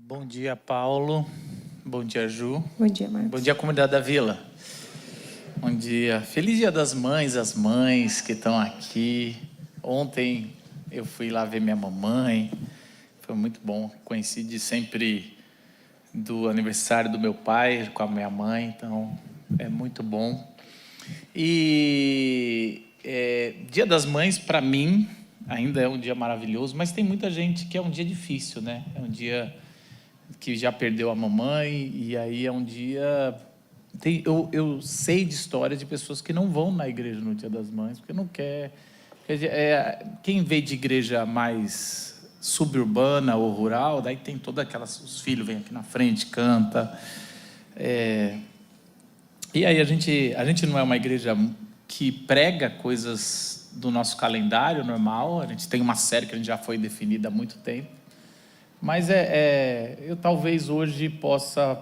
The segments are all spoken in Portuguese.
Bom dia, Paulo. Bom dia, Ju. Bom dia, Marcos. Bom dia, comunidade da Vila. Bom dia. Feliz Dia das Mães, as mães que estão aqui. Ontem eu fui lá ver minha mamãe. Foi muito bom. Coincide sempre do aniversário do meu pai com a minha mãe, então é muito bom. E Dia das Mães, para mim, ainda é um dia maravilhoso, mas tem muita gente que é um dia difícil, né? É um dia que já perdeu a mamãe, e aí é um dia... Eu sei de histórias de pessoas que não vão na igreja no Dia das Mães, porque não quer... Quem veio de igreja mais suburbana ou rural, daí tem toda aquelas... Os filhos vêm aqui na frente, canta. E aí a gente não é uma igreja que prega coisas do nosso calendário normal, a gente tem uma série que a gente já foi definida há muito tempo, mas eu talvez hoje possa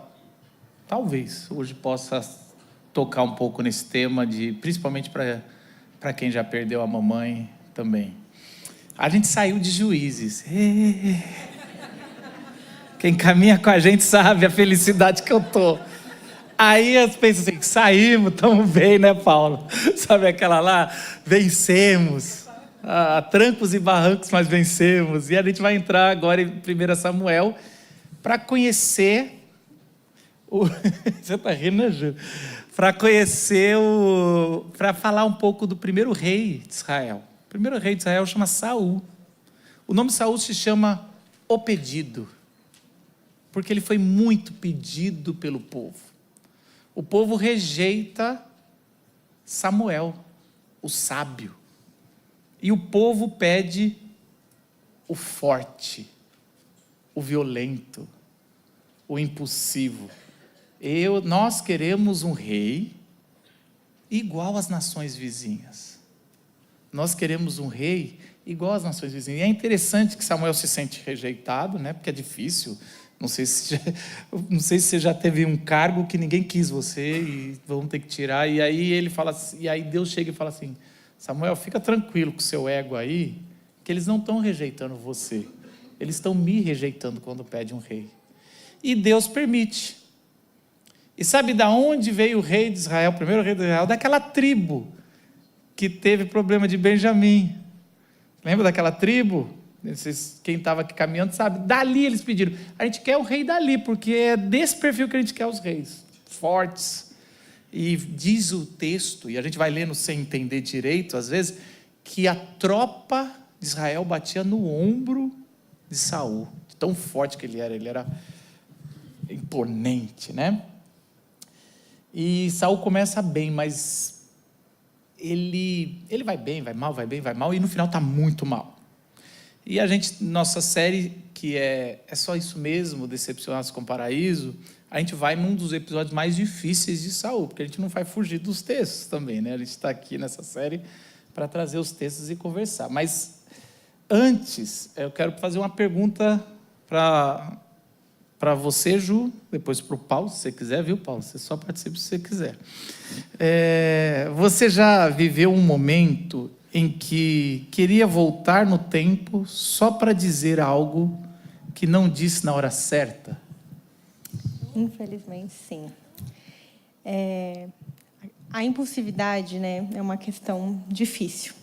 tocar um pouco nesse tema, principalmente para quem já perdeu a mamãe também. A gente saiu de Juízes. Quem caminha com a gente sabe a felicidade que eu tô. Aí as pessoas assim, saímos, estamos bem, né, Paulo? Sabe aquela lá? Vencemos. Trancos e barrancos, mas vencemos. E a gente vai entrar agora em 1 Samuel para conhecer Você está rindo, né, Ju? Para falar um pouco do primeiro rei de Israel. O primeiro rei de Israel chama Saul. O nome de Saul se chama O Pedido, porque ele foi muito pedido pelo povo. O povo rejeita Samuel, o sábio. E o povo pede o forte, o violento, o impulsivo. Nós queremos um rei igual às nações vizinhas. Nós queremos um rei igual às nações vizinhas. E é interessante que Samuel se sente rejeitado, né? Porque é difícil. Não sei se você já teve um cargo que ninguém quis você e vão ter que tirar. E aí ele fala assim, e aí Deus chega e fala assim: Samuel, fica tranquilo com o seu ego aí, que eles não estão rejeitando você. Eles estão me rejeitando quando pede um rei. E Deus permite. E sabe de onde veio o rei de Israel, o primeiro rei de Israel? Daquela tribo que teve problema de Benjamim. Lembra daquela tribo? Quem estava aqui caminhando sabe. Dali eles pediram. A gente quer o rei dali, porque é desse perfil que a gente quer os reis. Fortes. E diz o texto, e a gente vai lendo sem entender direito, às vezes, que a tropa de Israel batia no ombro de Saul. Tão forte que ele era imponente, né? E Saul começa bem, mas ele vai bem, vai mal, vai bem, vai mal, e no final está muito mal. E nossa série, que é só isso mesmo, Decepcionados com o Paraíso, a gente vai num dos episódios mais difíceis de Saul, porque a gente não vai fugir dos textos também, né? A gente está aqui nessa série para trazer os textos e conversar. Mas antes, eu quero fazer uma pergunta para você, Ju, depois para o Paulo, se você quiser, viu, Paulo? Você só participa se você quiser. Você já viveu um momento em que queria voltar no tempo só para dizer algo que não disse na hora certa? Infelizmente, sim. A impulsividade, né, é uma questão difícil.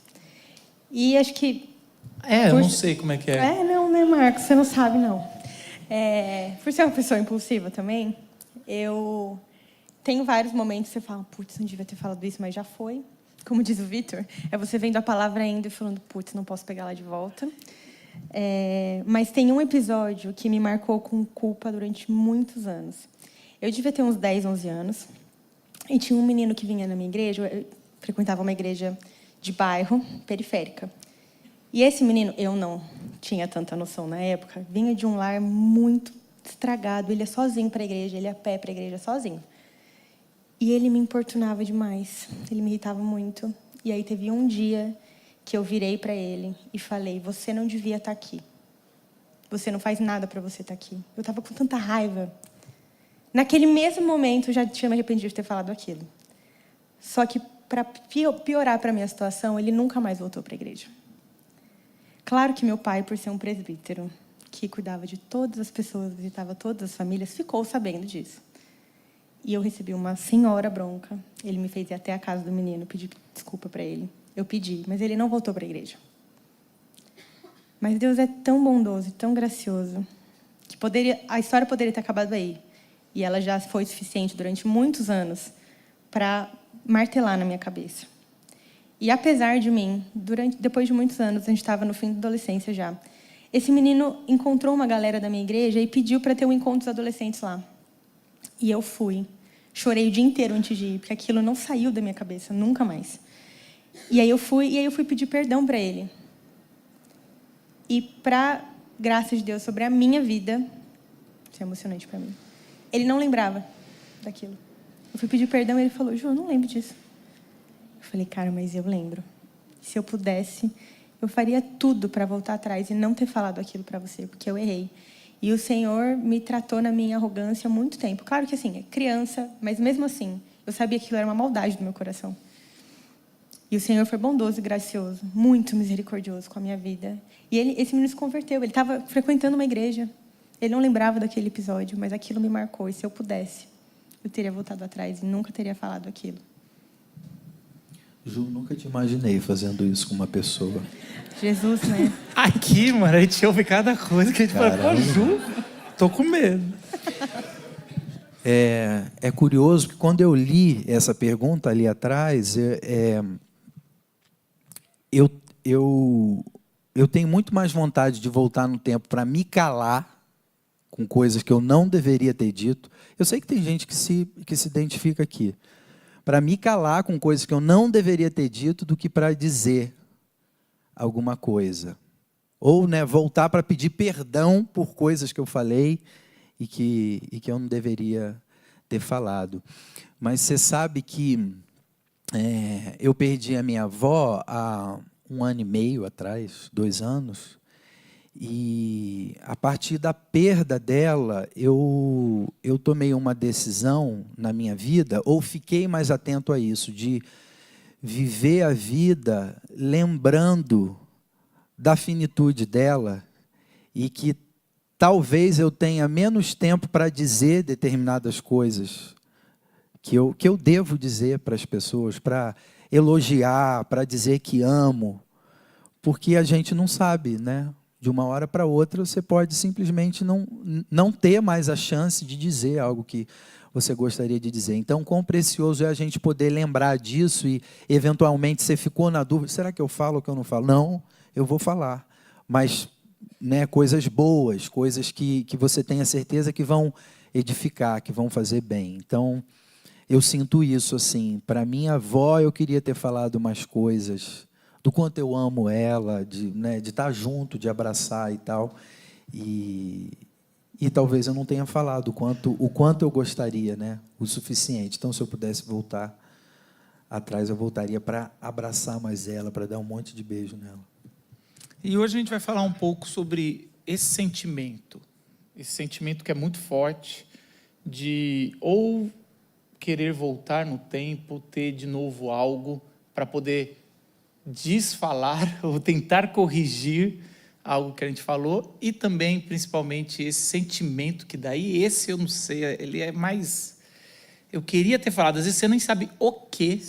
E acho que... eu não sei como é que é. Não, né, Marcos? Você não sabe, não. Por ser uma pessoa impulsiva também, eu tenho vários momentos que você fala, putz, não devia ter falado isso, mas já foi. Como diz o Vitor, é você vendo a palavra ainda e falando, putz, não posso pegar lá de volta. Mas tem um episódio que me marcou com culpa durante muitos anos. Eu devia ter uns 10, 11 anos, e tinha um menino que vinha na minha igreja, eu frequentava uma igreja de bairro, periférica. E esse menino, eu não tinha tanta noção na época, vinha de um lar muito estragado, ele ia sozinho para a igreja, ele ia a pé para a igreja sozinho. E ele me importunava demais, ele me irritava muito. E aí teve um dia que eu virei para ele e falei, você não devia estar aqui. Você não faz nada para você estar aqui. Eu estava com tanta raiva. Naquele mesmo momento, eu já tinha me arrependido de ter falado aquilo. Só que, para piorar para a minha situação, ele nunca mais voltou para a igreja. Claro que meu pai, por ser um presbítero, que cuidava de todas as pessoas, visitava todas as famílias, ficou sabendo disso. E eu recebi uma senhora bronca. Ele me fez ir até a casa do menino, pedir desculpa para ele. Eu pedi, mas ele não voltou para a igreja. Mas Deus é tão bondoso e tão gracioso que a história poderia ter acabado aí. E ela já foi suficiente durante muitos anos para martelar na minha cabeça. E apesar de mim, depois de muitos anos, a gente estava no fim da adolescência já, esse menino encontrou uma galera da minha igreja e pediu para ter um encontro dos adolescentes lá. E eu fui. Chorei o dia inteiro antes de ir, porque aquilo não saiu da minha cabeça, nunca mais. E aí eu fui pedir perdão para ele. E para graça de Deus sobre a minha vida, isso é emocionante para mim, ele não lembrava daquilo. Eu fui pedir perdão e ele falou, Ju, eu não lembro disso. Eu falei, cara, mas eu lembro. Se eu pudesse, eu faria tudo para voltar atrás e não ter falado aquilo para você, porque eu errei. E o Senhor me tratou na minha arrogância há muito tempo. Claro que assim, é criança, mas mesmo assim, eu sabia que aquilo era uma maldade do meu coração. E o Senhor foi bondoso e gracioso, muito misericordioso com a minha vida. E esse menino se converteu, ele estava frequentando uma igreja. Ele não lembrava daquele episódio, mas aquilo me marcou. E se eu pudesse, eu teria voltado atrás e nunca teria falado aquilo. Ju, nunca te imaginei fazendo isso com uma pessoa. Jesus, né? Aqui, mano, a gente ouve cada coisa que a gente fala, pô, Ju, tô com medo. É curioso que quando eu li essa pergunta ali atrás, eu tenho muito mais vontade de voltar no tempo para me calar com coisas que eu não deveria ter dito. Eu sei que tem gente que se identifica aqui. Para me calar com coisas que eu não deveria ter dito do que para dizer alguma coisa. Ou, né, voltar para pedir perdão por coisas que eu falei e que eu não deveria ter falado. Mas você sabe que eu perdi a minha avó há 1 ano e meio atrás, 2 anos, e a partir da perda dela, eu tomei uma decisão na minha vida, ou fiquei mais atento a isso, de viver a vida lembrando da finitude dela e que talvez eu tenha menos tempo para dizer determinadas coisas que eu devo dizer para as pessoas, para elogiar, para dizer que amo, porque a gente não sabe, né? De uma hora para outra, você pode simplesmente não ter mais a chance de dizer algo que você gostaria de dizer. Então, quão precioso é a gente poder lembrar disso e, eventualmente, você ficou na dúvida, será que eu falo ou que eu não falo? Não, eu vou falar. Mas, né, coisas boas, coisas que você tenha certeza que vão edificar, que vão fazer bem. Então, eu sinto isso, assim. Para minha avó, eu queria ter falado mais coisas do quanto eu amo ela, de estar junto, de abraçar e tal. E talvez eu não tenha falado o quanto eu gostaria, né? O suficiente. Então, se eu pudesse voltar atrás, eu voltaria para abraçar mais ela, para dar um monte de beijo nela. E hoje a gente vai falar um pouco sobre esse sentimento que é muito forte, de ou querer voltar no tempo, ter de novo algo para poder desfalar ou tentar corrigir algo que a gente falou, e também, principalmente, esse sentimento que daí, esse eu não sei, ele é mais... Eu queria ter falado, às vezes você nem sabe o quê,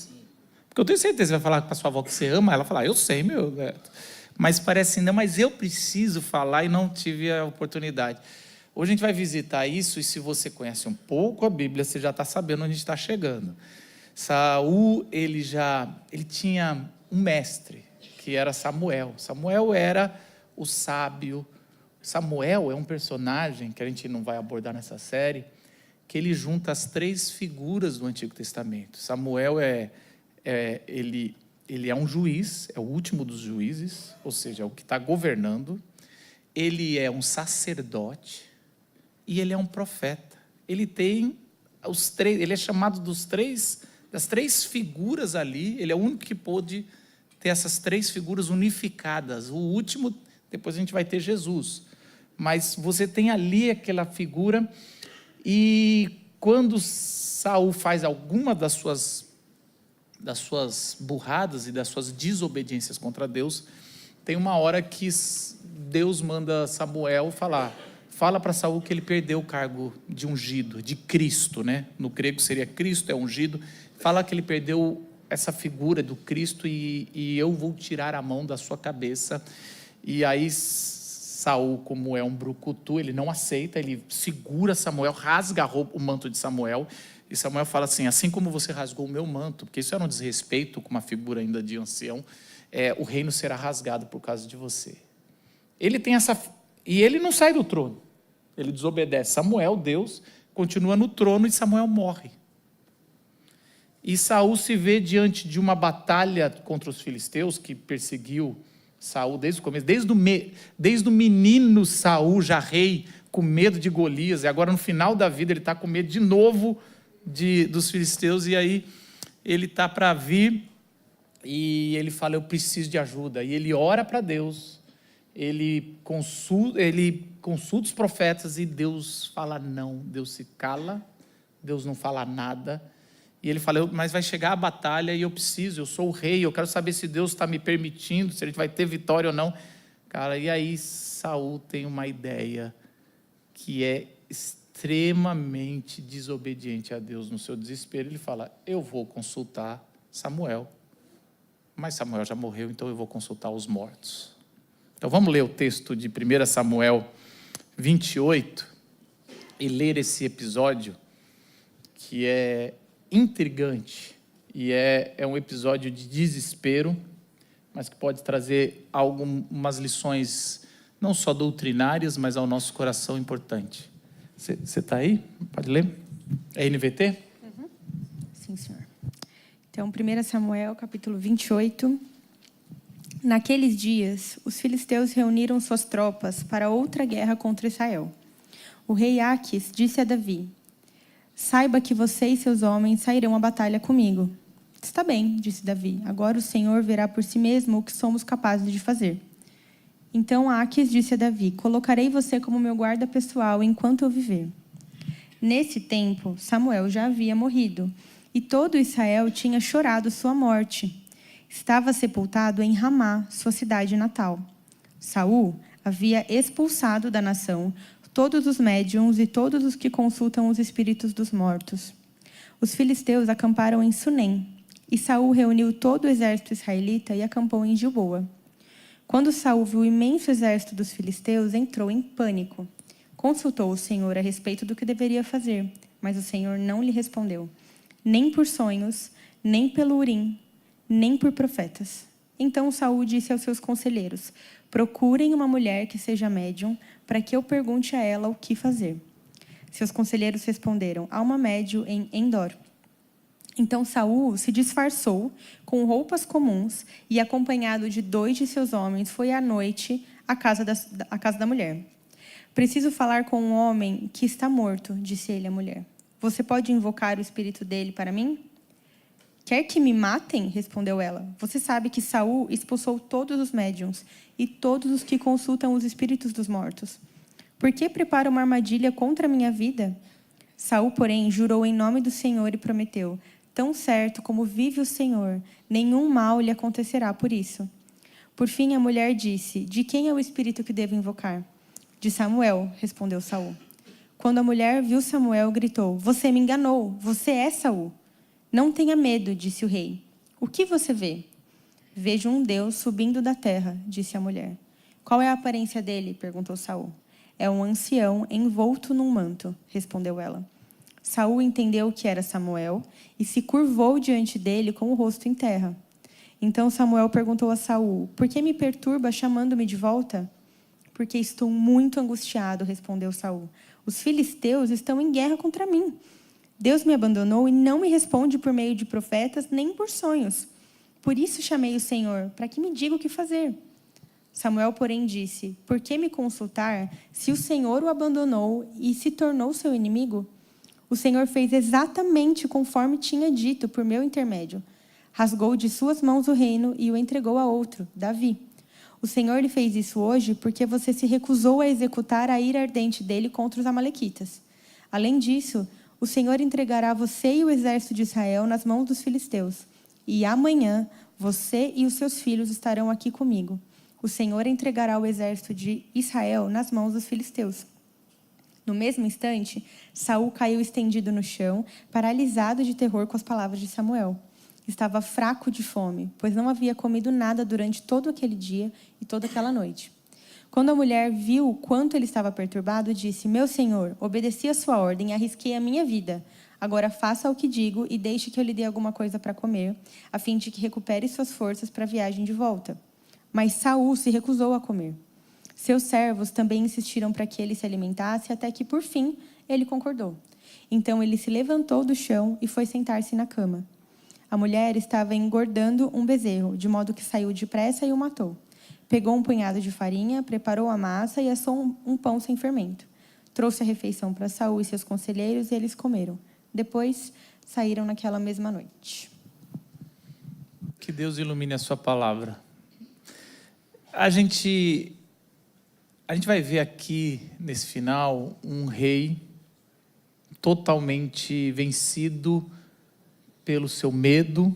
porque eu tenho certeza que você vai falar para sua avó que você ama, ela fala, eu sei, meu neto, mas parece assim, não, mas eu preciso falar e não tive a oportunidade. Hoje a gente vai visitar isso, e se você conhece um pouco a Bíblia, você já está sabendo onde a gente está chegando. Saul, ele tinha um mestre, que era Samuel. Samuel era o sábio. Samuel é um personagem que a gente não vai abordar nessa série, que ele junta as 3 figuras do Antigo Testamento. Samuel ele é um juiz, é o último dos juízes, ou seja, é o que está governando. Ele é um sacerdote e ele é um profeta. Ele tem os 3, ele é chamado das 3 figuras ali, ele é o único que pôde ter essas 3 figuras unificadas. O último, depois a gente vai ter Jesus. Mas você tem ali aquela figura, e quando Saul faz alguma das suas burradas e das suas desobediências contra Deus, tem uma hora que Deus manda Samuel fala para Saul que ele perdeu o cargo de ungido, de Cristo, né? No grego seria Cristo, é ungido. Fala que ele perdeu essa figura do Cristo e eu vou tirar a mão da sua cabeça. E aí Saul, como é um brucutu, ele não aceita, ele segura Samuel, rasga o manto de Samuel, e Samuel fala assim como você rasgou o meu manto, porque isso era um desrespeito com uma figura ainda de ancião, o reino será rasgado por causa de você. Ele tem e ele não sai do trono, ele desobedece. Samuel, Deus, continua no trono e Samuel morre. E Saul se vê diante de uma batalha contra os filisteus que perseguiu Saul desde o começo, desde o menino Saul, já rei, com medo de Golias, e agora no final da vida ele está com medo de novo dos filisteus, e aí ele está para vir, e ele fala, eu preciso de ajuda, e ele ora para Deus, ele consulta os profetas, e Deus fala não, Deus se cala, Deus não fala nada. E ele fala, mas vai chegar a batalha e eu sou o rei, eu quero saber se Deus está me permitindo, se a gente vai ter vitória ou não. Cara, e aí Saul tem uma ideia que é extremamente desobediente a Deus. No seu desespero, ele fala, eu vou consultar Samuel. Mas Samuel já morreu, então eu vou consultar os mortos. Então vamos ler o texto de 1 Samuel 28 e ler esse episódio que é intrigante e é um episódio de desespero, mas que pode trazer algumas lições não só doutrinárias, mas ao nosso coração importante. Você está aí? Pode ler? É NVT? Uhum. Sim, senhor. Então, 1 Samuel, capítulo 28. Naqueles dias, os filisteus reuniram suas tropas para outra guerra contra Israel. O rei Aquis disse a Davi, saiba que você e seus homens sairão à batalha comigo. Está bem, disse Davi. Agora o Senhor verá por si mesmo o que somos capazes de fazer. Então Aquis disse a Davi, colocarei você como meu guarda pessoal enquanto eu viver. Nesse tempo, Samuel já havia morrido, e todo Israel tinha chorado sua morte. Estava sepultado em Ramá, sua cidade natal. Saul havia expulsado da nação todos os médiuns e todos os que consultam os espíritos dos mortos. Os filisteus acamparam em Sunem, e Saul reuniu todo o exército israelita e acampou em Gilboa. Quando Saul viu o imenso exército dos filisteus, entrou em pânico. Consultou o Senhor a respeito do que deveria fazer, mas o Senhor não lhe respondeu, nem por sonhos, nem pelo Urim, nem por profetas. Então Saul disse aos seus conselheiros, procurem uma mulher que seja médium, para que eu pergunte a ela o que fazer. Seus conselheiros responderam, há uma médium em Endor. Então Saul se disfarçou com roupas comuns e, acompanhado de 2 de seus homens, foi à noite à casa da mulher. Preciso falar com um homem que está morto, disse ele à mulher. Você pode invocar o espírito dele para mim? Quer que me matem? Respondeu ela. Você sabe que Saul expulsou todos os médiuns e todos os que consultam os espíritos dos mortos. Por que prepara uma armadilha contra a minha vida? Saul, porém, jurou em nome do Senhor e prometeu, tão certo como vive o Senhor, nenhum mal lhe acontecerá por isso. Por fim, a mulher disse, de quem é o espírito que devo invocar? De Samuel, respondeu Saul. Quando a mulher viu Samuel, gritou, você me enganou, você é Saul. Não tenha medo, disse o rei. O que você vê? Vejo um Deus subindo da terra, disse a mulher. Qual é a aparência dele? Perguntou Saul. É um ancião envolto num manto, respondeu ela. Saul entendeu que era Samuel e se curvou diante dele com o rosto em terra. Então Samuel perguntou a Saul, por que me perturba chamando-me de volta? Porque estou muito angustiado, respondeu Saul. Os filisteus estão em guerra contra mim. Deus me abandonou e não me responde por meio de profetas nem por sonhos. Por isso chamei o Senhor, para que me diga o que fazer. Samuel, porém, disse, por que me consultar se o Senhor o abandonou e se tornou seu inimigo? O Senhor fez exatamente conforme tinha dito por meu intermédio. Rasgou de suas mãos o reino e o entregou a outro, Davi. O Senhor lhe fez isso hoje porque você se recusou a executar a ira ardente dele contra os amalequitas. Além disso, o Senhor entregará você e o exército de Israel nas mãos dos filisteus. E amanhã, você e os seus filhos estarão aqui comigo. O Senhor entregará o exército de Israel nas mãos dos filisteus. No mesmo instante, Saul caiu estendido no chão, paralisado de terror com as palavras de Samuel. Estava fraco de fome, pois não havia comido nada durante todo aquele dia e toda aquela noite. Quando a mulher viu o quanto ele estava perturbado, disse: Meu senhor, obedeci a sua ordem e arrisquei a minha vida. Agora faça o que digo e deixe que eu lhe dê alguma coisa para comer, a fim de que recupere suas forças para a viagem de volta. Mas Saul se recusou a comer. Seus servos também insistiram para que ele se alimentasse, até que, por fim, ele concordou. Então ele se levantou do chão e foi sentar-se na cama. A mulher estava engordando um bezerro, de modo que saiu depressa e o matou. Pegou um punhado de farinha, preparou a massa e assou um pão sem fermento. Trouxe a refeição para Saul e seus conselheiros e eles comeram. Depois, saíram naquela mesma noite. Que Deus ilumine a sua palavra. A gente vai ver aqui, nesse final, um rei totalmente vencido pelo seu medo,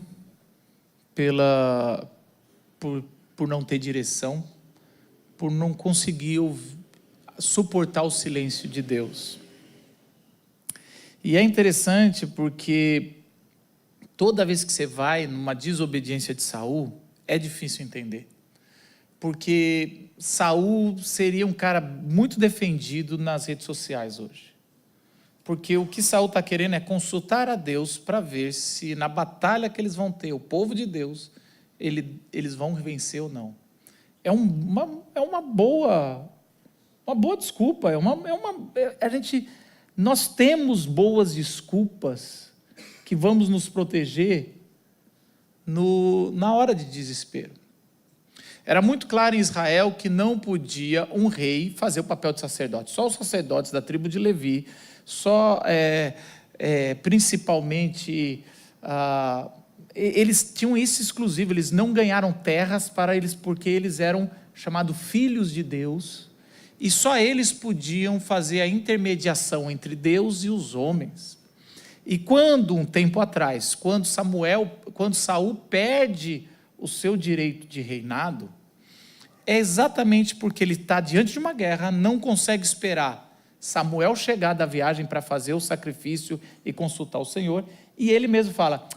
por não ter direção, por não conseguir suportar o silêncio de Deus. E é interessante porque toda vez que você vai numa desobediência de Saul, é difícil entender. Porque Saul seria um cara muito defendido nas redes sociais hoje. Porque o que Saul está querendo é consultar a Deus para ver se na batalha que eles vão ter, o povo de Deus, eles vão vencer ou não. É uma boa desculpa. Nós temos boas desculpas que vamos nos proteger na hora de desespero. Era muito claro em Israel que não podia um rei fazer o papel de sacerdote. Só os sacerdotes da tribo de Levi, principalmente, eles tinham isso exclusivo, eles não ganharam terras para eles, porque eles eram chamados filhos de Deus, e só eles podiam fazer a intermediação entre Deus e os homens. E um tempo atrás, quando Saul perde o seu direito de reinado, é exatamente porque ele está diante de uma guerra, não consegue esperar Samuel chegar da viagem para fazer o sacrifício e consultar o Senhor, e ele mesmo fala: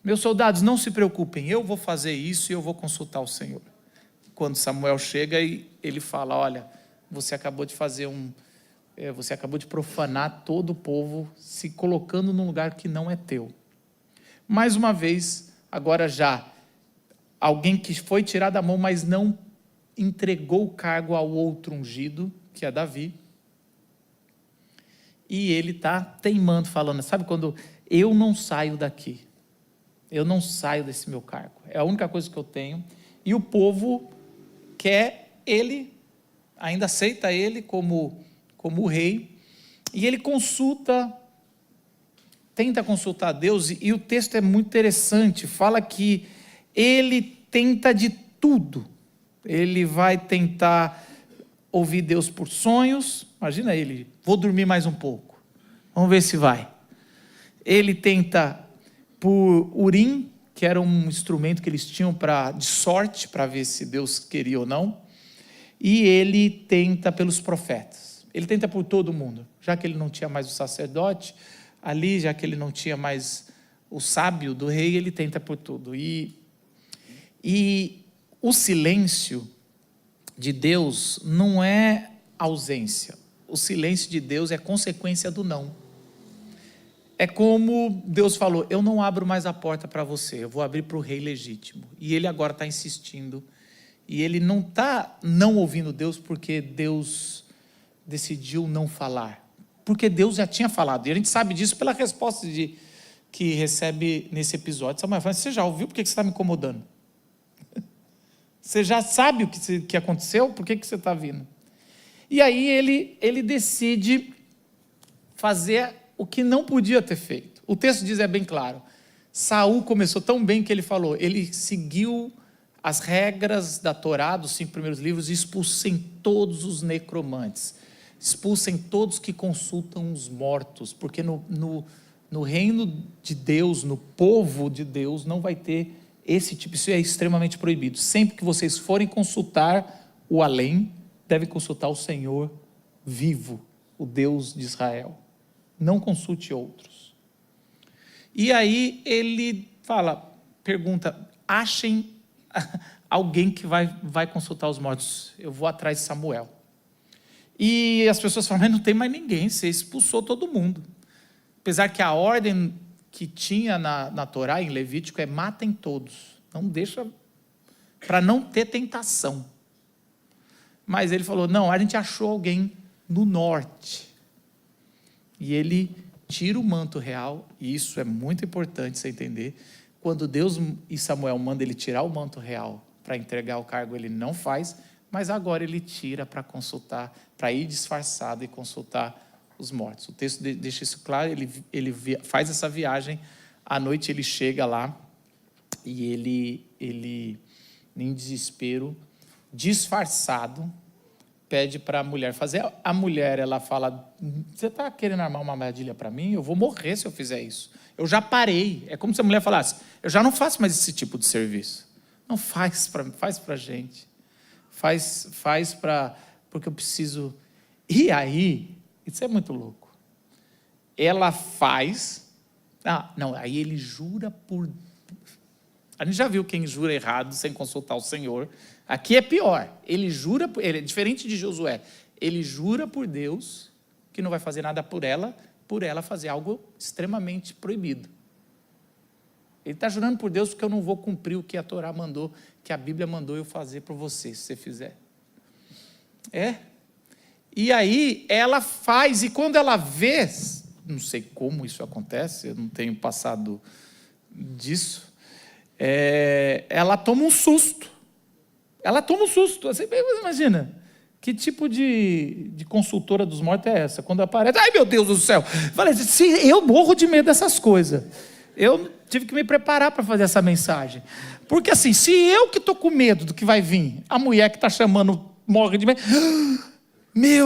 meus soldados, não se preocupem, eu vou fazer isso e eu vou consultar o Senhor. Quando Samuel chega, e ele fala: olha, você acabou de você acabou de profanar todo o povo, se colocando num lugar que não é teu. Mais uma vez, agora já, alguém que foi tirado da mão, mas não entregou o cargo ao outro ungido, que é Davi, e ele está teimando, falando: sabe quando eu não saio daqui, eu não saio desse meu cargo, é a única coisa que eu tenho, e o povo quer ele, ainda aceita ele como o rei, e ele tenta consultar Deus, e o texto é muito interessante, fala que ele tenta de tudo. Ele vai tentar ouvir Deus por sonhos. Imagina ele: vou dormir mais um pouco, vamos ver se vai. Ele tenta por Urim, que era um instrumento que eles tinham de sorte, para ver se Deus queria ou não. E ele tenta pelos profetas. Ele tenta por todo mundo, já que ele não tinha mais o sacerdote ali, já que ele não tinha mais o sábio do rei, ele tenta por tudo. E o silêncio de Deus não é ausência. O silêncio de Deus é consequência do não. É como Deus falou: eu não abro mais a porta para você, eu vou abrir para o rei legítimo. E ele agora está insistindo. E ele não está não ouvindo Deus porque Deus decidiu não falar. Porque Deus já tinha falado. E a gente sabe disso pela resposta que recebe nesse episódio. Samuel fala: você já ouviu? Por que você está me incomodando? Você já sabe o que aconteceu? Por que você está vindo? E aí ele decide fazer o que não podia ter feito. O texto diz, é bem claro, Saul começou tão bem que ele falou, ele seguiu as regras da Torá, dos 5 primeiros livros: expulsem todos os necromantes, expulsem todos que consultam os mortos, porque no reino de Deus, no povo de Deus, não vai ter Isso é extremamente proibido. Sempre que vocês forem consultar o além, devem consultar o Senhor vivo, o Deus de Israel. Não consulte outros. E aí ele pergunta, achem alguém que vai consultar os mortos. Eu vou atrás de Samuel. E as pessoas falam, mas não tem mais ninguém, você expulsou todo mundo. Apesar que a ordem que tinha na Torá, em Levítico, é matem todos. Não deixa, para não ter tentação. Mas ele falou, não, a gente achou alguém no norte. E ele tira o manto real, e isso é muito importante você entender. Quando Deus e Samuel mandam ele tirar o manto real para entregar o cargo, ele não faz, mas agora ele tira para consultar, para ir disfarçado e consultar os mortos. O texto deixa isso claro, ele faz essa viagem, à noite ele chega lá, e ele em desespero, disfarçado, pede para a mulher fazer. A mulher, ela fala, você está querendo armar uma armadilha para mim? Eu vou morrer se eu fizer isso. Eu já parei. É como se a mulher falasse, eu já não faço mais esse tipo de serviço. Não, faz para a gente. Faz porque eu preciso. E aí, isso é muito louco. Ela faz. Aí ele jura por. A gente já viu quem jura errado sem consultar o Senhor. Aqui é pior. Ele é diferente de Josué. Ele jura por Deus que não vai fazer nada por ela fazer algo extremamente proibido. Ele está jurando por Deus porque eu não vou cumprir o que a Torá mandou, que a Bíblia mandou eu fazer para você, se você fizer. E aí ela faz, e quando ela vê, não sei como isso acontece, eu não tenho passado disso, ela toma um susto. Você imagina, que tipo de consultora dos mortos é essa? Quando aparece, ai meu Deus do céu! Falei, eu morro de medo dessas coisas. Eu tive que me preparar para fazer essa mensagem. Porque assim, se eu que estou com medo do que vai vir, a mulher que está chamando morre de medo,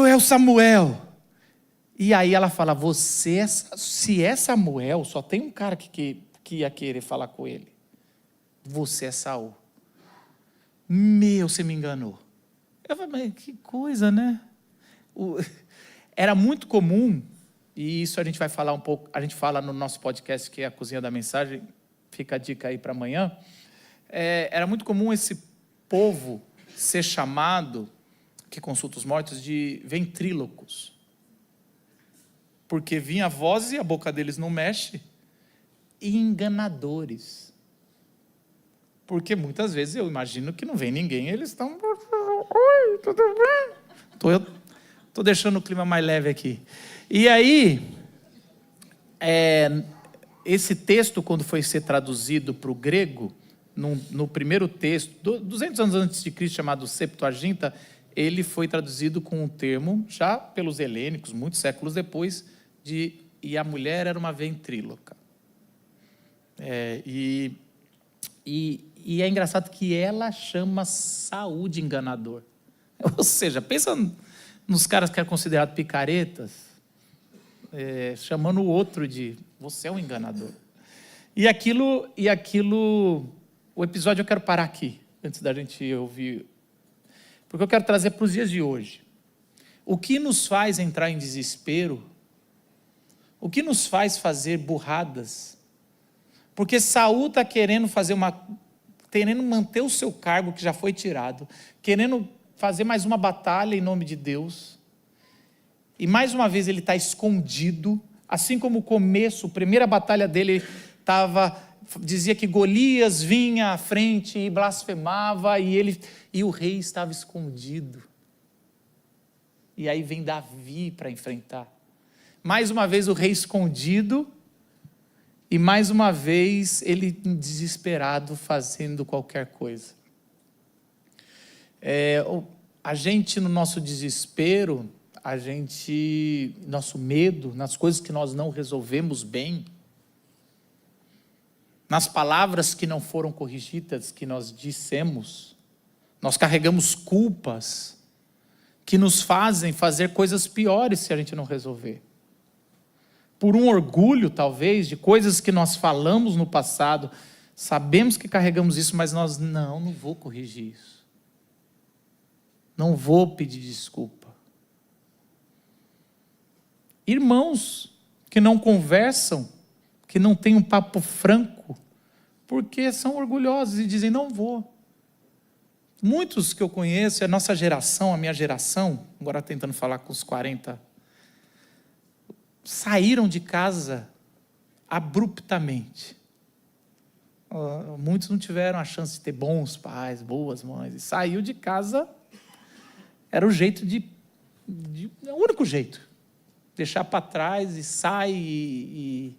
é o Samuel. E aí ela fala, se é Samuel, só tem um cara que ia querer falar com ele. Você é Saul. Você me enganou. Eu falei, mas que coisa, né? Era muito comum, e isso a gente vai falar um pouco, a gente fala no nosso podcast, que é a Cozinha da Mensagem, fica a dica aí para amanhã. Era muito comum esse povo ser chamado, que consulta os mortos, de ventrílocos. Porque vinha vozes e a boca deles não mexe, e enganadores. Porque muitas vezes eu imagino que não vem ninguém, eles estão... Oi, tudo bem? Estou deixando o clima mais leve aqui. E aí, esse texto, quando foi ser traduzido para o grego, no primeiro texto, 200 anos antes de Cristo, chamado Septuaginta, ele foi traduzido com um termo, já pelos helênicos, muitos séculos depois, e a mulher era uma ventríloca. E é engraçado que ela chama Saul de enganador. Ou seja, pensa nos caras que eram considerados picaretas, chamando o outro de, você é um enganador. E aquilo, o episódio eu quero parar aqui, antes da gente ouvir, porque eu quero trazer para os dias de hoje. O que nos faz entrar em desespero? O que nos faz fazer burradas? Porque Saul está querendo manter o seu cargo que já foi tirado, querendo fazer mais uma batalha em nome de Deus, e mais uma vez ele está escondido, assim como o começo, a primeira batalha dele dizia que Golias vinha à frente e blasfemava, e o rei estava escondido, e aí vem Davi para enfrentar, mais uma vez o rei escondido, e mais uma vez ele desesperado fazendo qualquer coisa. A gente no nosso desespero, nosso medo, nas coisas que nós não resolvemos bem, nas palavras que não foram corrigidas, que nós dissemos, nós carregamos culpas que nos fazem fazer coisas piores se a gente não resolver. Por um orgulho, talvez, de coisas que nós falamos no passado, Sabemos que carregamos isso, mas nós não vou corrigir isso. Não vou pedir desculpa. Irmãos que não conversam, que não têm um papo franco, porque são orgulhosos e dizem, não vou. Muitos que eu conheço, a nossa geração, a minha geração, agora tentando falar com os 40, saíram de casa abruptamente. Muitos não tiveram a chance de ter bons pais, boas mães, e saiu de casa, era o jeito o único jeito, deixar para trás e sai e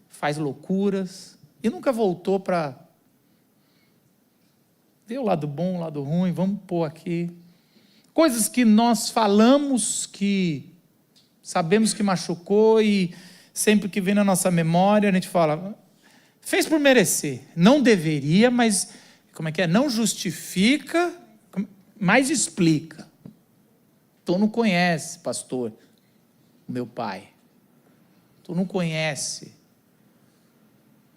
faz loucuras, e nunca voltou para ver o lado bom, o lado ruim, vamos pôr aqui. Coisas que nós falamos que sabemos que machucou e sempre que vem na nossa memória a gente fala, fez por merecer, não deveria, mas como é que é? Não justifica, mas explica. Tu não conhece, pastor, o meu pai. Tu não conhece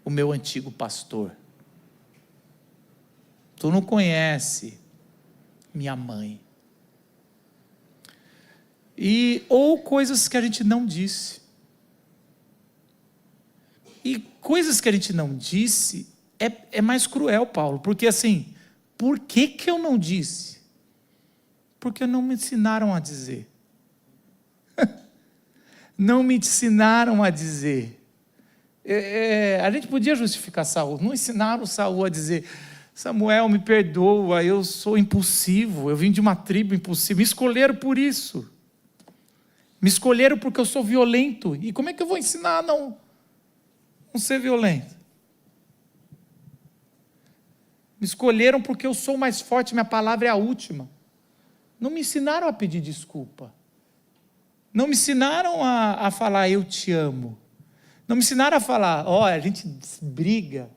o meu antigo pastor. Tu não conhece minha mãe. Ou coisas que a gente não disse. E coisas que a gente não disse é mais cruel, Paulo, porque assim, por que eu não disse? Porque não me ensinaram a dizer. Não me ensinaram a dizer. A gente podia justificar Saul, não ensinaram Saul a dizer, Samuel, me perdoa, eu sou impulsivo, eu vim de uma tribo impulsiva, me escolheram por isso. Me escolheram porque eu sou violento, e como é que eu vou ensinar a não ser violento? Me escolheram porque eu sou mais forte, minha palavra é a última. Não me ensinaram a pedir desculpa. Não me ensinaram a falar, eu te amo. Não me ensinaram a falar, a gente briga.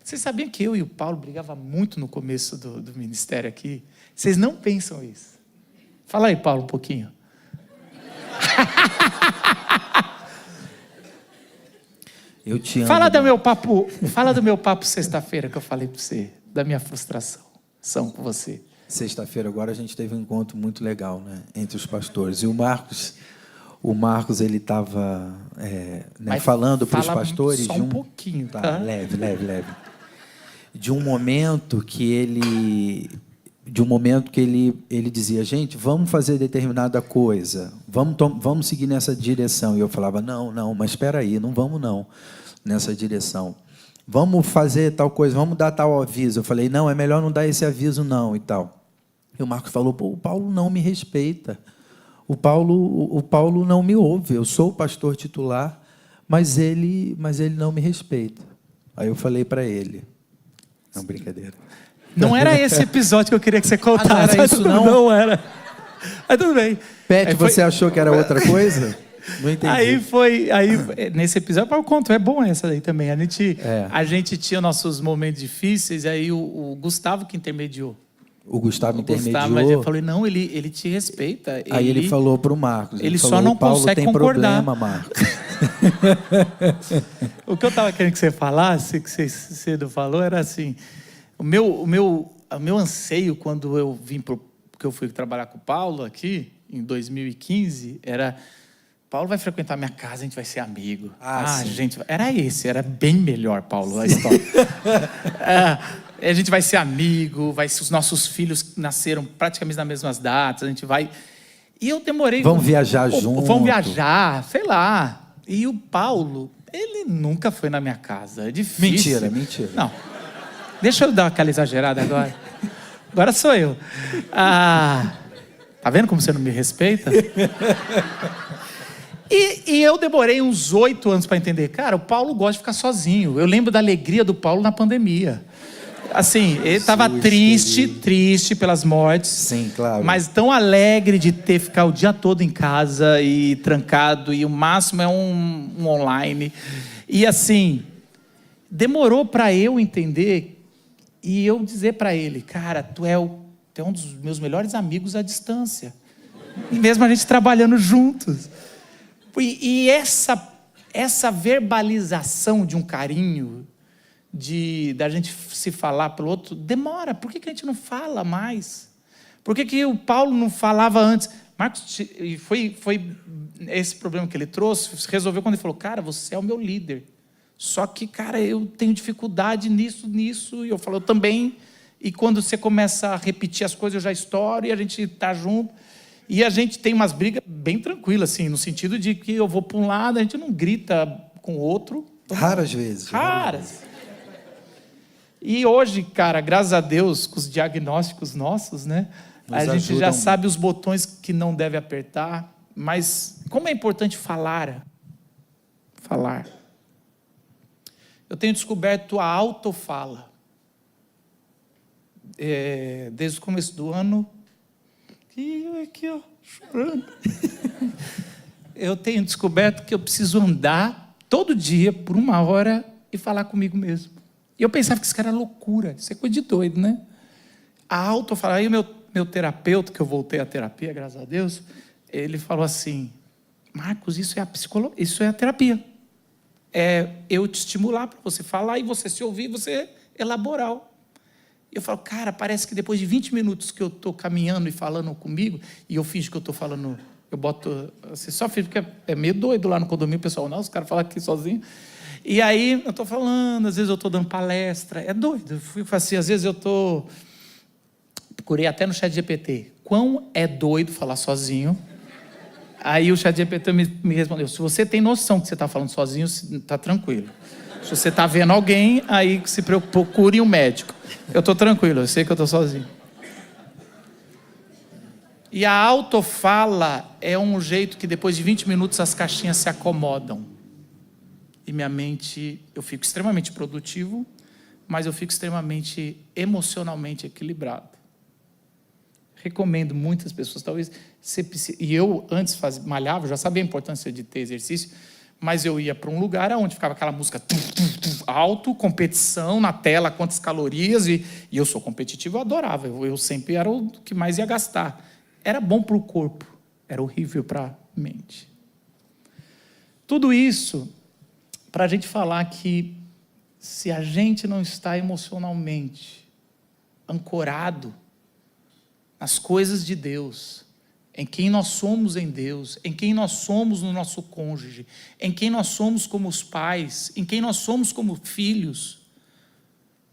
Vocês sabiam que eu e o Paulo brigava muito no começo do ministério aqui? Vocês não pensam isso. Fala aí, Paulo, um pouquinho. Eu te amo. Fala do meu papo sexta-feira que eu falei para você, da minha frustração com você. Sexta-feira agora a gente teve um encontro muito legal, né, entre os pastores. E o Marcos ele estava falando para os pastores só um pouquinho, tá? Leve. De um momento que ele dizia, gente, vamos fazer determinada coisa, vamos seguir nessa direção. E eu falava, não, mas espera aí, não vamos não nessa direção. Vamos fazer tal coisa, vamos dar tal aviso. Eu falei, não, é melhor não dar esse aviso não e tal. E o Marcos falou, o Paulo não me respeita. O Paulo não me ouve. Eu sou o pastor titular, mas ele não me respeita. Aí eu falei para ele, não, brincadeira. Não era esse episódio que eu queria que você contasse. Não era isso, não? Não era. Mas tudo bem. Pet, você achou que era outra coisa? Não entendi. Aí nesse episódio, eu conto, é bom essa daí também. A gente tinha nossos momentos difíceis, aí o Gustavo que intermediou. O Gustavo intermediou. Mas eu falei, não, ele te respeita. Aí ele falou para o Marcos. Ele falou, só não Paulo consegue tem concordar. Problema, Marcos. O que eu estava querendo que você falasse, que você cedo falou, era assim, o meu anseio quando eu que eu fui trabalhar com o Paulo aqui, em 2015, era, Paulo vai frequentar minha casa, a gente vai ser amigo. Gente, era bem melhor, Paulo, a história. A gente vai ser amigo, os nossos filhos nasceram praticamente nas mesmas datas, a gente vai... E eu demorei... Vamos viajar juntos. Vamos viajar, sei lá. E o Paulo, ele nunca foi na minha casa, é difícil. Mentira. Não, deixa eu dar aquela exagerada agora. Agora sou eu. Tá vendo como você não me respeita? E eu demorei uns 8 anos para entender. Cara, o Paulo gosta de ficar sozinho. Eu lembro da alegria do Paulo na pandemia. Assim, ele estava triste pelas mortes. Sim, claro. Mas tão alegre de ter ficar o dia todo em casa e trancado. E o máximo é um online. E assim, demorou para eu entender e eu dizer para ele, cara, tu é um dos meus melhores amigos à distância. E mesmo a gente trabalhando juntos. E essa verbalização de um carinho, da gente se falar pelo outro, demora. Por que a gente não fala mais? Por que o Paulo não falava antes? Marcos, e foi esse problema que ele trouxe, resolveu quando ele falou, cara, você é o meu líder. Só que, cara, eu tenho dificuldade nisso, e eu falo, eu também. E quando você começa a repetir as coisas, eu já estouro, e a gente está junto. E a gente tem umas brigas bem tranquilas, assim, no sentido de que eu vou para um lado, a gente não grita com o outro. Raras vezes. Raras. E hoje, cara, graças a Deus, com os diagnósticos nossos, né? A gente já sabe os botões que não deve apertar. Mas como é importante falar. Falar. Eu tenho descoberto a autofala. Desde o começo do ano. E eu aqui, ó, chorando. Eu tenho descoberto que eu preciso andar todo dia por 1 hora e falar comigo mesmo. E eu pensava que isso era loucura, isso é coisa de doido, né? A autofala. Aí o meu terapeuta, que eu voltei à terapia, graças a Deus, ele falou assim, Marcos, isso é a terapia. É eu te estimular para você falar e você se ouvir, você elaborar. E eu falo, cara, parece que depois de 20 minutos que eu estou caminhando e falando comigo, e eu finjo que eu estou falando, eu boto, você só finge, porque é meio doido lá no condomínio, o pessoal, não, os caras falam aqui sozinho. E aí eu estou falando, às vezes eu estou dando palestra, é doido. Eu fui assim, às vezes eu estou... Procurei até no ChatGPT, quão é doido falar sozinho. Aí o ChatGPT me respondeu, se você tem noção que você está falando sozinho, está tranquilo. Se você está vendo alguém, aí se procure um médico. Eu estou tranquilo, eu sei que eu estou sozinho. E a autofala é um jeito que depois de 20 minutos as caixinhas se acomodam. E minha mente, eu fico extremamente produtivo, mas eu fico extremamente emocionalmente equilibrado. Recomendo muitas pessoas, talvez você precise, e eu antes malhava, já sabia a importância de ter exercício, mas eu ia para um lugar onde ficava aquela música alto, competição na tela, quantas calorias, e eu sou competitivo, eu adorava, eu sempre era o que mais ia gastar. Era bom para o corpo, era horrível para a mente. Tudo isso para a gente falar que se a gente não está emocionalmente ancorado nas coisas de Deus, em quem nós somos em Deus, em quem nós somos no nosso cônjuge, em quem nós somos como os pais, em quem nós somos como filhos,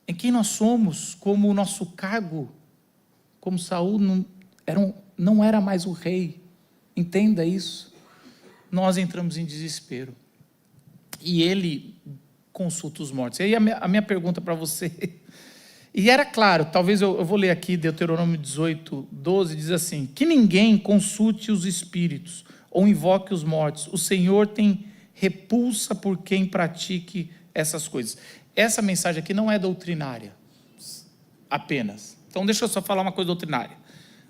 em quem nós somos como o nosso cargo, como Saul não era mais o rei, entenda isso. Nós entramos em desespero. E ele consulta os mortos. E aí a minha pergunta para você... E era claro, talvez eu vou ler aqui, Deuteronômio 18, 12, diz assim, que ninguém consulte os espíritos ou invoque os mortos. O Senhor tem repulsa por quem pratique essas coisas. Essa mensagem aqui não é doutrinária, apenas. Então deixa eu só falar uma coisa doutrinária.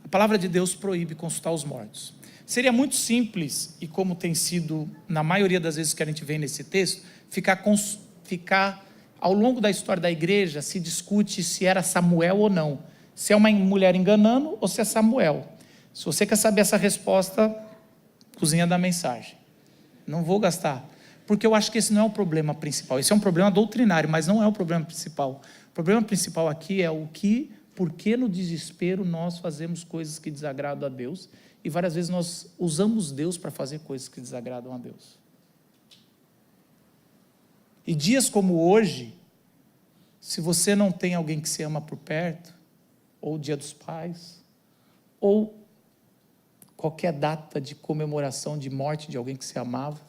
A palavra de Deus proíbe consultar os mortos. Seria muito simples, e como tem sido na maioria das vezes que a gente vê nesse texto, ficar ao longo da história da igreja, se discute se era Samuel ou não. Se é uma mulher enganando ou se é Samuel. Se você quer saber essa resposta, cozinha da mensagem. Não vou gastar. Porque eu acho que esse não é o problema principal. Esse é um problema doutrinário, mas não é o problema principal. O problema principal aqui é por que no desespero nós fazemos coisas que desagradam a Deus e várias vezes nós usamos Deus para fazer coisas que desagradam a Deus. E dias como hoje, se você não tem alguém que se ama por perto, ou o Dia dos Pais, ou qualquer data de comemoração de morte de alguém que se amava,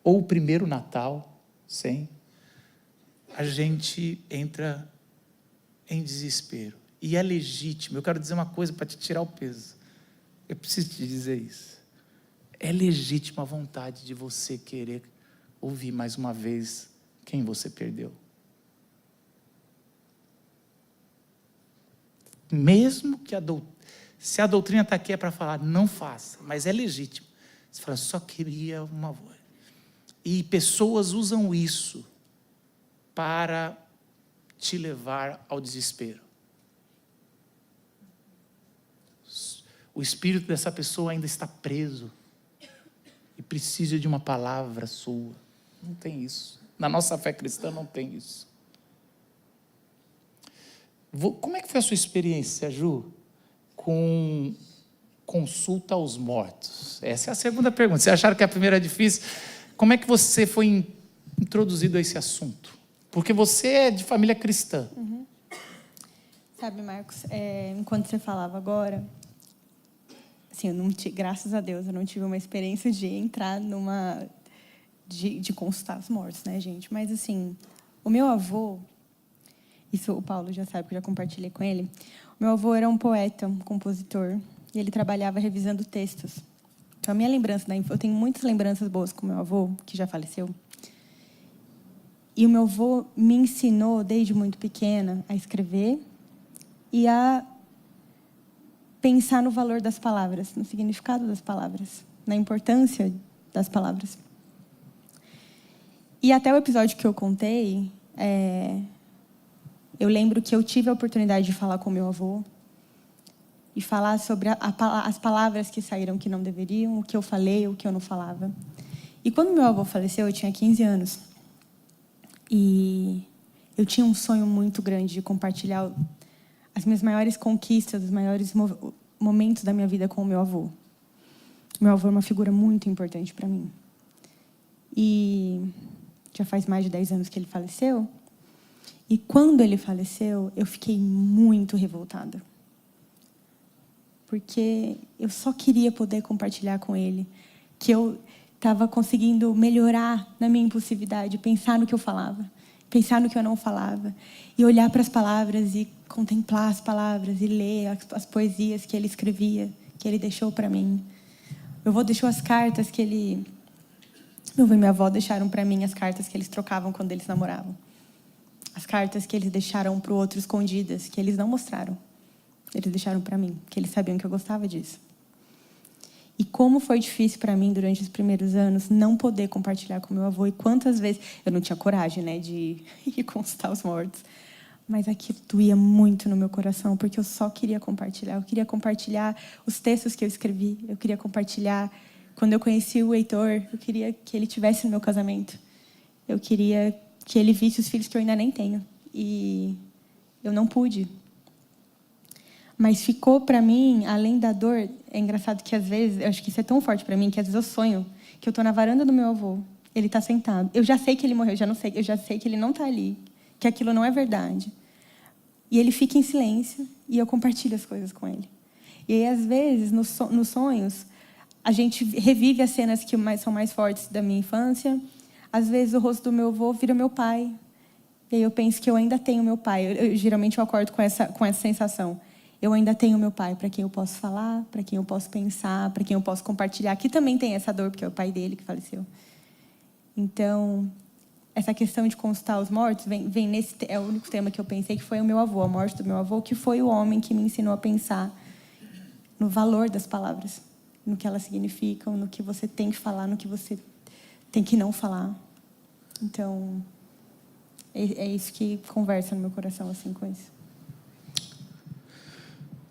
ou o primeiro Natal, a gente entra em desespero. E é legítimo. Eu quero dizer uma coisa para te tirar o peso. Eu preciso te dizer isso. É legítima a vontade de você querer ouvir mais uma vez quem você perdeu. Mesmo que se a doutrina está aqui é para falar, não faça, mas é legítimo. Você fala, só queria uma voz. E pessoas usam isso para te levar ao desespero. O espírito dessa pessoa ainda está preso e precisa de uma palavra sua. Não tem isso. Na nossa fé cristã não tem isso. Como é que foi a sua experiência, Ju, com consulta aos mortos? Essa é a segunda pergunta. Vocês acharam que a primeira é difícil? Como é que você foi introduzido a esse assunto? Porque você é de família cristã. Sabe, Marcos, enquanto você falava agora, assim, graças a Deus, eu não tive uma experiência de entrar de consultar os mortos, né, gente? Mas, assim, o meu avô, isso o Paulo já sabe, que eu já compartilhei com ele, o meu avô era um poeta, um compositor, e ele trabalhava revisando textos. Então, a minha lembrança eu tenho muitas lembranças boas com o meu avô, que já faleceu. E o meu avô me ensinou, desde muito pequena, a escrever e a pensar no valor das palavras, no significado das palavras, na importância das palavras. E até o episódio que eu contei, eu lembro que eu tive a oportunidade de falar com meu avô e falar sobre as palavras que saíram que não deveriam, o que eu falei, o que eu não falava. E quando meu avô faleceu, eu tinha 15 anos. E eu tinha um sonho muito grande de compartilhar as minhas maiores conquistas, os maiores momentos da minha vida com o meu avô. Meu avô é uma figura muito importante para mim. E já faz mais de 10 anos que ele faleceu. E quando ele faleceu, eu fiquei muito revoltada. Porque eu só queria poder compartilhar com ele que eu estava conseguindo melhorar na minha impulsividade, pensar no que eu falava, pensar no que eu não falava, e olhar para as palavras e contemplar as palavras e ler as poesias que ele escrevia, que ele deixou para mim. Meu avô deixou as cartas que ele... Meu avô e minha avó deixaram para mim as cartas que eles trocavam quando eles namoravam. As cartas que eles deixaram para o outro escondidas, que eles não mostraram. Eles deixaram para mim, que eles sabiam que eu gostava disso. E como foi difícil para mim, durante os primeiros anos, não poder compartilhar com meu avô. E quantas vezes... Eu não tinha coragem, né, de ir consultar os mortos. Mas aquilo doía muito no meu coração, porque eu só queria compartilhar. Eu queria compartilhar os textos que eu escrevi. Eu queria compartilhar... Quando eu conheci o Heitor, eu queria que ele estivesse no meu casamento. Eu queria que ele visse os filhos que eu ainda nem tenho. E eu não pude. Mas ficou para mim, além da dor, é engraçado que às vezes, eu acho que isso é tão forte para mim, que às vezes eu sonho que eu estou na varanda do meu avô, ele está sentado. Eu já sei que ele morreu, eu já sei que ele não está ali, que aquilo não é verdade. E ele fica em silêncio e eu compartilho as coisas com ele. E aí, às vezes, nos sonhos, a gente revive as cenas que são mais fortes da minha infância. Às vezes, o rosto do meu avô vira meu pai. E aí eu penso que eu ainda tenho meu pai. Geralmente eu acordo com essa sensação. Eu ainda tenho meu pai, para quem eu posso falar, para quem eu posso pensar, para quem eu posso compartilhar. Que também tem essa dor, porque é o pai dele que faleceu. Então, essa questão de consultar os mortos vem nesse... É o único tema que eu pensei, que foi o meu avô, a morte do meu avô, que foi o homem que me ensinou a pensar no valor das palavras, no que elas significam, no que você tem que falar, no que você tem que não falar. Então, é isso que conversa no meu coração, assim, com isso.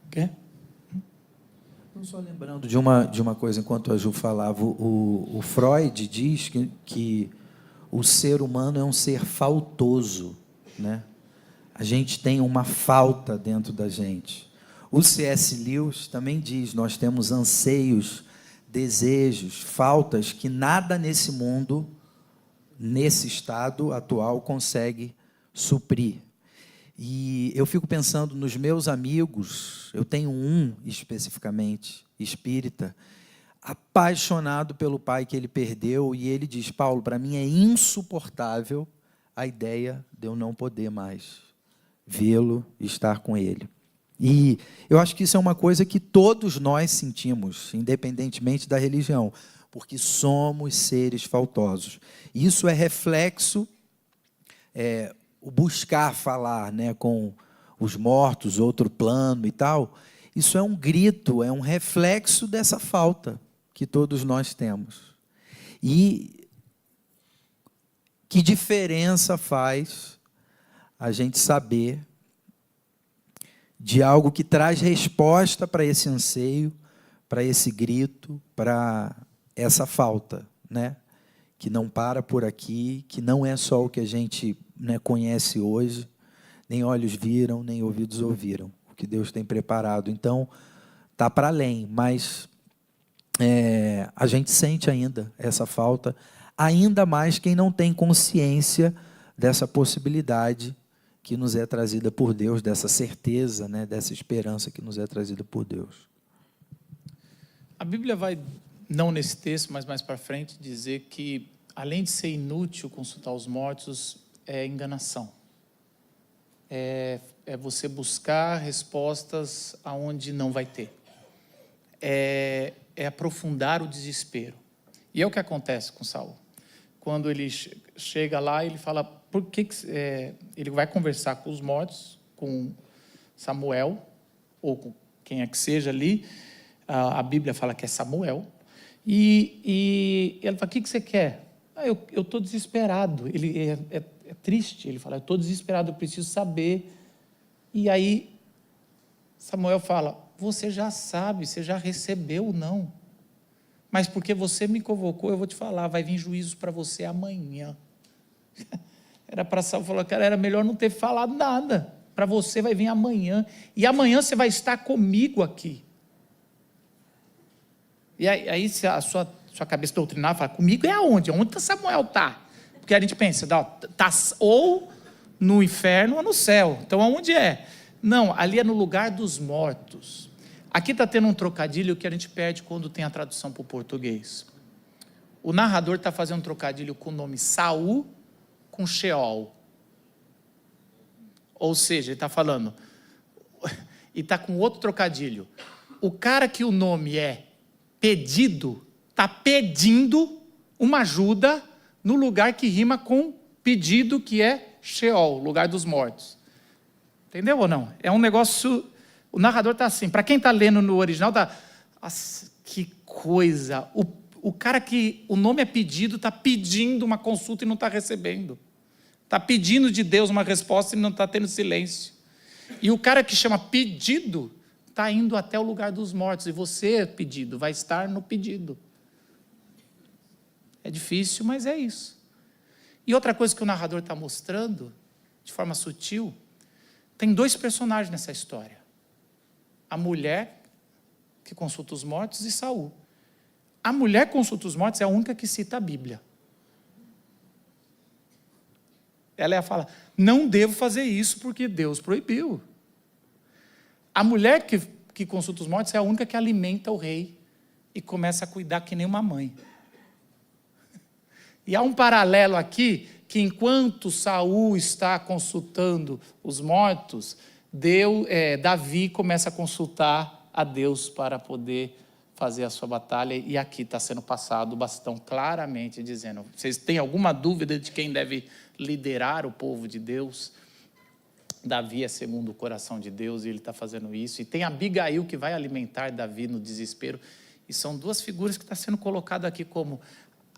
Quer? Não só lembrando de uma coisa, enquanto a Ju falava, o Freud diz que o ser humano é um ser faltoso, né? A gente tem uma falta dentro da gente. O C.S. Lewis também diz, nós temos anseios, desejos, faltas que nada nesse mundo, nesse estado atual, consegue suprir. E eu fico pensando nos meus amigos, eu tenho um especificamente, espírita, apaixonado pelo pai que ele perdeu, e ele diz, Paulo, para mim é insuportável a ideia de eu não poder mais vê-lo e estar com ele. E eu acho que isso é uma coisa que todos nós sentimos, independentemente da religião, porque somos seres faltosos. Isso é reflexo, o buscar falar, né, com os mortos, outro plano e tal, isso é um grito, é um reflexo dessa falta que todos nós temos. E que diferença faz a gente saber de algo que traz resposta para esse anseio, para esse grito, para essa falta, né? Que não para por aqui, que não é só o que a gente, né, conhece hoje, nem olhos viram, nem ouvidos ouviram o que Deus tem preparado. Então, está para além, mas a gente sente ainda essa falta, ainda mais quem não tem consciência dessa possibilidade que nos é trazida por Deus, dessa certeza, né, dessa esperança que nos é trazida por Deus. A Bíblia vai, não nesse texto, mas mais para frente, dizer que, além de ser inútil consultar os mortos, é enganação. É você buscar respostas aonde não vai ter. É aprofundar o desespero. E é o que acontece com Saul. Quando ele chega lá, ele fala, por que ele vai conversar com os mortos, com Samuel, ou com quem é que seja ali, a Bíblia fala que é Samuel, e ele fala, o que você quer? Eu estou desesperado. Ele é triste, ele fala, eu estou desesperado, eu preciso saber. E aí Samuel fala, você já sabe, você já recebeu o não. Mas porque você me convocou, eu vou te falar, vai vir juízo para você amanhã. Era para Saul falar, cara, era melhor não ter falado nada. Para você vai vir amanhã. E amanhã você vai estar comigo aqui. E aí se a sua cabeça doutrinária fala, comigo é aonde? Onde Samuel está? Porque a gente pensa, tá ou no inferno ou no céu. Então, aonde é? Não, ali é no lugar dos mortos. Aqui está tendo um trocadilho que a gente perde quando tem a tradução para o português. O narrador está fazendo um trocadilho com o nome Saul com Sheol. Ou seja, ele está falando, e está com outro trocadilho. O cara que o nome é pedido, está pedindo uma ajuda no lugar que rima com pedido, que é Sheol, lugar dos mortos. Entendeu ou não? É um negócio... O narrador está assim, para quem está lendo no original, está... Nossa, que coisa! O cara que o nome é pedido, está pedindo uma consulta e não está recebendo. Está pedindo de Deus uma resposta e não está tendo silêncio. E o cara que chama pedido, está indo até o lugar dos mortos. E você, pedido, vai estar no pedido. É difícil, mas é isso. E outra coisa que o narrador está mostrando, de forma sutil, tem dois personagens nessa história. A mulher que consulta os mortos e Saul. A mulher que consulta os mortos é a única que cita a Bíblia. Ela fala, não devo fazer isso porque Deus proibiu. A mulher que consulta os mortos é a única que alimenta o rei e começa a cuidar que nem uma mãe. E há um paralelo aqui, que enquanto Saul está consultando os mortos, Davi começa a consultar a Deus para poder fazer a sua batalha, e aqui está sendo passado o bastão claramente, dizendo, vocês têm alguma dúvida de quem deve liderar o povo de Deus? Davi é segundo o coração de Deus, e ele está fazendo isso, e tem Abigail que vai alimentar Davi no desespero, e são duas figuras que estão sendo colocadas aqui como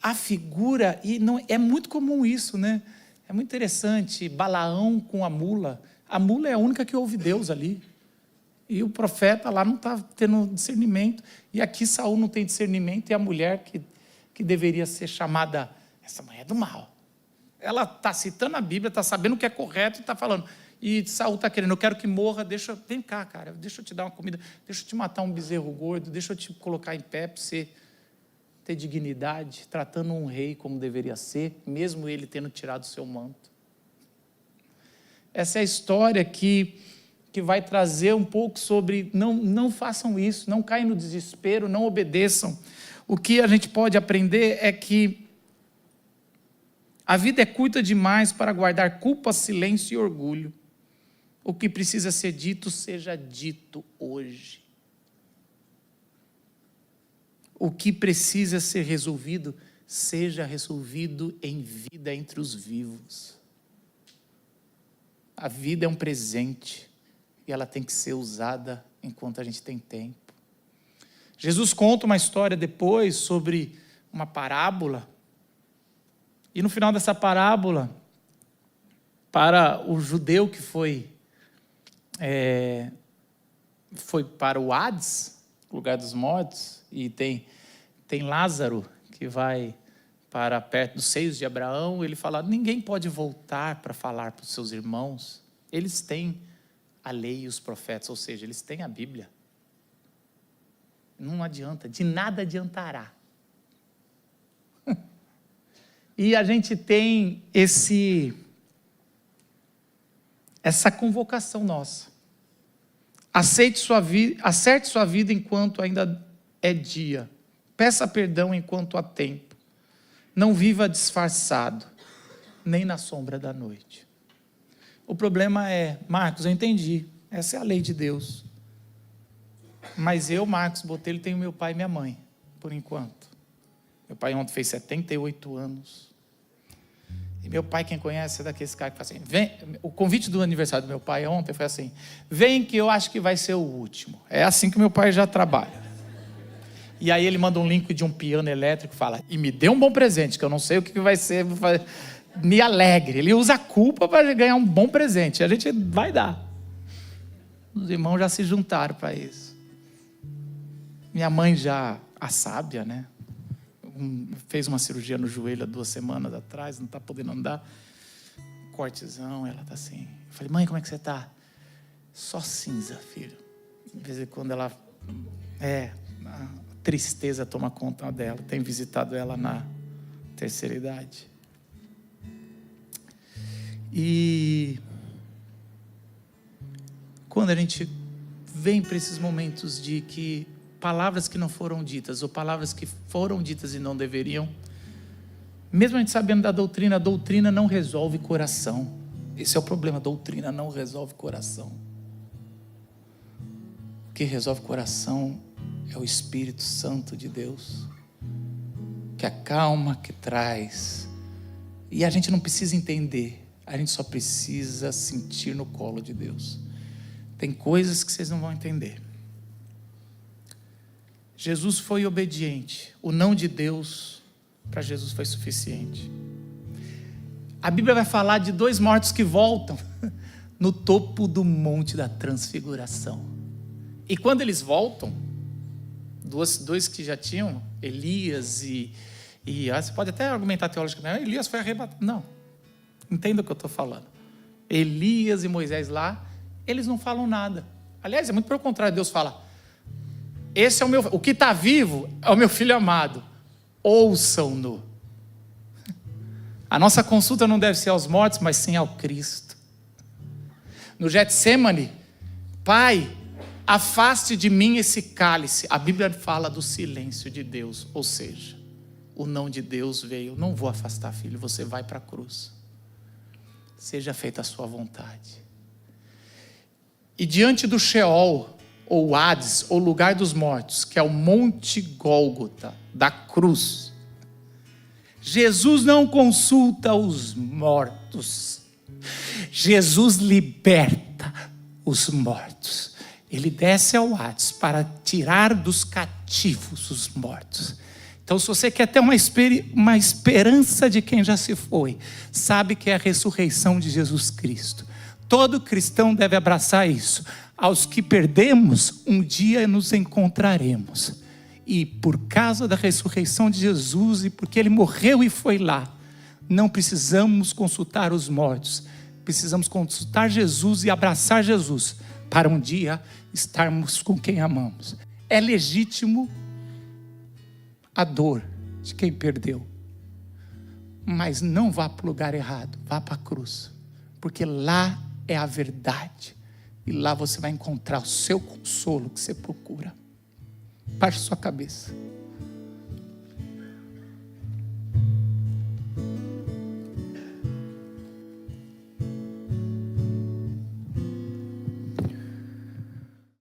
a figura, e não, é muito comum isso, né? É muito interessante, Balaão com a mula é a única que ouve Deus ali, e o profeta lá não está tendo discernimento, e aqui Saul não tem discernimento, e a mulher que deveria ser chamada, essa mulher é do mal, ela está citando a Bíblia, está sabendo o que é correto, e está falando, e Saul está querendo, eu quero que morra, vem cá, cara, deixa eu te dar uma comida, deixa eu te matar um bezerro gordo, deixa eu te colocar em pé para você ter dignidade, tratando um rei como deveria ser, mesmo ele tendo tirado o seu manto. Essa é a história que vai trazer um pouco sobre, não façam isso, não caem no desespero, não obedeçam. O que a gente pode aprender é que a vida é curta demais para guardar culpa, silêncio e orgulho. O que precisa ser dito, seja dito hoje. O que precisa ser resolvido, seja resolvido em vida entre os vivos. A vida é um presente e ela tem que ser usada enquanto a gente tem tempo. Jesus conta uma história depois sobre uma parábola, e no final dessa parábola, para o judeu que foi para o Hades, lugar dos mortos, e tem Lázaro que vai para perto dos seios de Abraão, ele fala, ninguém pode voltar para falar para os seus irmãos, Eles têm a lei e os profetas, ou seja, eles têm a Bíblia. Não adianta, de nada adiantará. E a gente tem essa convocação nossa. Acerte sua vida enquanto ainda é dia. Peça perdão enquanto há tempo. Não viva disfarçado, nem na sombra da noite. O problema é, Marcos, eu entendi, essa é a lei de Deus. Mas eu, Marcos Botelho, tenho meu pai e minha mãe, por enquanto. Meu pai ontem fez 78 anos. E meu pai, quem conhece, é daqueles caras que fala assim, vem, o convite do aniversário do meu pai ontem foi assim, vem que eu acho que vai ser o último. É assim que meu pai já trabalha. E aí ele manda um link de um piano elétrico e fala, e me dê um bom presente, que eu não sei o que vai ser, me alegre. Ele usa a culpa para ganhar um bom presente. A gente vai dar. Os irmãos já se juntaram para isso. Minha mãe já, a sábia, né? Fez uma cirurgia no joelho há 2 semanas atrás, não está podendo andar. Cortezão, ela está assim. Eu falei, mãe, como é que você está? Só cinza, filho. De vez em quando ela... a tristeza toma conta dela. Tenho visitado ela na terceira idade. E quando a gente vem para esses momentos de que palavras que não foram ditas, ou palavras que foram ditas e não deveriam, mesmo a gente sabendo da doutrina, a doutrina não resolve coração. Esse é o problema, a doutrina não resolve coração. O que resolve coração é o Espírito Santo de Deus, que acalma, que traz. E a gente não precisa entender, a gente só precisa sentir no colo de Deus. Tem coisas que vocês não vão entender. Jesus foi obediente. O não de Deus para Jesus foi suficiente. A Bíblia vai falar de 2 mortos que voltam no topo do monte da transfiguração. E quando eles voltam, dois que já tinham, Elias e você pode até argumentar teologicamente, Elias foi arrebatado. Não, entenda o que eu estou falando. Elias e Moisés lá, eles não falam nada. Aliás, é muito pelo contrário, Deus fala, esse é o que está vivo é o meu filho amado, ouçam-no. A nossa consulta não deve ser aos mortos, mas sim ao Cristo. No Getsemane, Pai, afaste de mim esse cálice. A Bíblia fala do silêncio de Deus, ou seja, o não de Deus veio, não vou afastar, filho, você vai para a cruz. Seja feita a sua vontade. E diante do Sheol, ou Hades, ou lugar dos mortos, que é o Monte Gólgota, da cruz, Jesus não consulta os mortos, Jesus liberta os mortos. Ele desce ao Hades para tirar dos cativos os mortos. Então, se você quer ter uma esperança de quem já se foi, sabe que é a ressurreição de Jesus Cristo. Todo cristão deve abraçar isso. Aos que perdemos, um dia nos encontraremos. E por causa da ressurreição de Jesus, e porque Ele morreu e foi lá, não precisamos consultar os mortos. Precisamos consultar Jesus e abraçar Jesus, para um dia estarmos com quem amamos. É legítimo a dor de quem perdeu. Mas não vá para o lugar errado, vá para a cruz. Porque lá é a verdade. E lá você vai encontrar o seu consolo que você procura. Baixe sua cabeça.